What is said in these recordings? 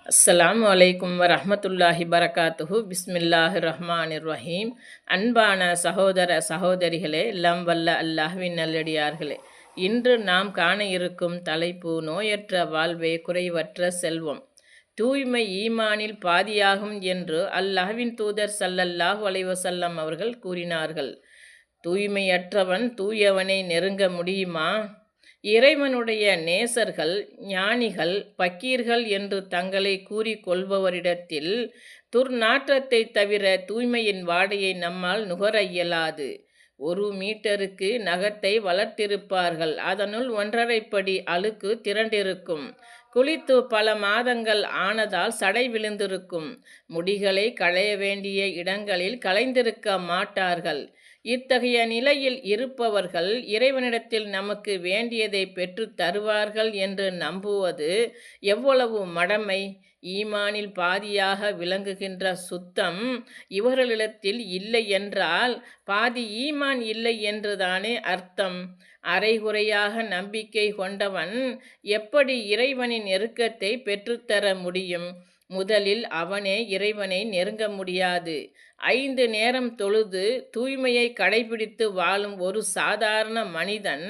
அஸ்ஸலாமு அலைக்கும் வரஹ்மத்துல்லாஹி பரகாத்துஹு. பிஸ்மில்லாஹிர் ரஹ்மானிர் ரஹீம். அன்பான சகோதர சகோதரிகளே, எல்லாம் வல்ல அல்லாஹ்வின் நல்லடியார்களே, இன்று நாம் காண இருக்கும் தலைப்பு நோயற்ற வாழ்வே குறைவற்ற செல்வம். தூய்மை ஈமானில் பாதியாகும் என்று அல்லாஹ்வின் தூதர் ஸல்லல்லாஹு அலைஹி வஸல்லம் அவர்கள் கூறினார்கள். தூய்மையற்றவன் தூயவனை நெருங்க முடியுமா? இறைவனுடைய நேசர்கள், ஞானிகள், பக்கீர்கள் என்று தங்களை கூறிக்கொள்பவரிடத்தில் துர்நாற்றத்தை தவிர தூய்மையின் வாடையை நம்மால் நுகர இயலாது. 1 மீட்டருக்கு நகத்தை வளர்த்திருப்பார்கள், அதனுள் 1½ படி அழுக்கு திரண்டிருக்கும். குளித்து பல மாதங்கள் ஆனதால் சடை விழுந்திருக்கும். முடிகளை களைய வேண்டிய இடங்களில் களைந்திருக்க மாட்டார்கள். இத்தகைய நிலையில் இருப்பவர்கள் இறைவனிடத்தில் நமக்கு வேண்டியதை பெற்றுத் தருவார்கள் என்று நம்புவது எவ்வளவு மடமை! ஈமானில் பாதியாக விளங்குகின்ற சுத்தம் இவர்களிடத்தில் இல்லை என்றால் பாதி ஈமான் இல்லை என்றுதானே அர்த்தம். அரைகுறையாக நம்பிக்கை கொண்டவன் எப்படி இறைவனின் நெருக்கத்தை பெற்றுத்தர முடியும்? முதலில் அவனே இறைவனை நெருங்க முடியாது. 5 நேரம் தொழுது தூய்மையை கடைபிடித்து வாழும் ஒரு சாதாரண மனிதன்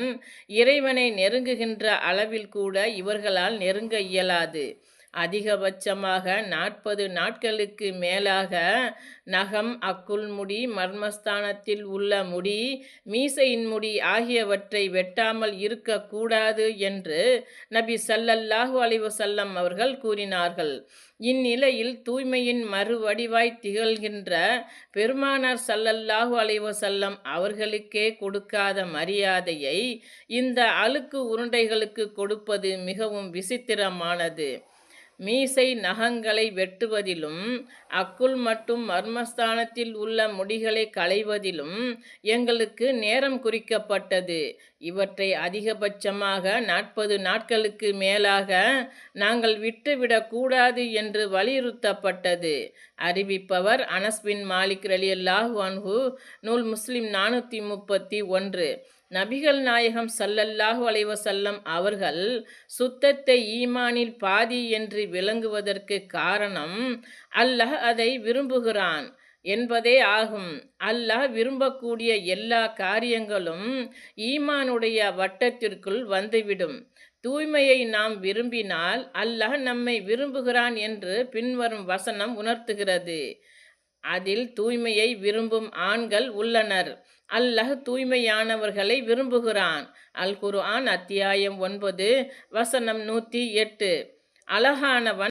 இறைவனை நெருங்குகின்ற அளவில் கூட இவர்களால் நெருங்க இயலாது. அதிகபட்சமாக 40 நாட்களுக்கு மேலாக நகம், அக்குள் முடி, மர்மஸ்தானத்தில் உள்ள முடி, மீசையின் முடி ஆகியவற்றை வெட்டாமல் இருக்கக்கூடாது என்று நபி ஸல்லல்லாஹு அலைஹி வஸல்லம் அவர்கள் கூறினார்கள். இந்நிலையில் தூய்மையின் மறுவடிவாய் திகழ்கின்ற பெருமானார் ஸல்லல்லாஹு அலைஹி வஸல்லம் அவர்களுக்கே கொடுக்காத மரியாதையை இந்த அழுக்கு உருண்டைகளுக்கு கொடுப்பது மிகவும் விசித்திரமானது. மீசை நகங்களை வெட்டுவதிலும், அக்குள் மற்றும் மர்மஸ்தானத்தில் உள்ள முடிகளை களைவதிலும் எங்களுக்கு நேரம் குறிக்கப்பட்டது. இவற்றை அதிகபட்சமாக 40 நாட்களுக்கு மேலாக நாங்கள் விட்டுவிடக்கூடாது என்று வலியுறுத்தப்பட்டது. அறிவிப்பவர் அனஸ் பின் மாலிக் ரலியல்லாஹு அன்ஹு. நூல் முஸ்லிம் 431. நபிகள் நாயகம் ஸல்லல்லாஹு அலைஹி வஸல்லம் அவர்கள் சுத்தத்தை ஈமானில் பாதி என்று விளங்குவதற்கு காரணம் அல்லாஹ் அதை விரும்புகிறான் என்பதே ஆகும். அல்லாஹ் விரும்பக்கூடிய எல்லா காரியங்களும் ஈமானுடைய வட்டத்திற்குள் வந்துவிடும். தூய்மையை நாம் விரும்பினால் அல்லாஹ் நம்மை விரும்புகிறான் என்று பின்வரும் வசனம் உணர்த்துகிறது. அதில் தூய்மையை விரும்பும் ஆண்கள் உள்ளனர். அல்லாஹ் தூய்மையானவர்களை விரும்புகிறான். அல் குர்ஆன் அத்தியாயம் 9 வசனம் 108. அழகானவன்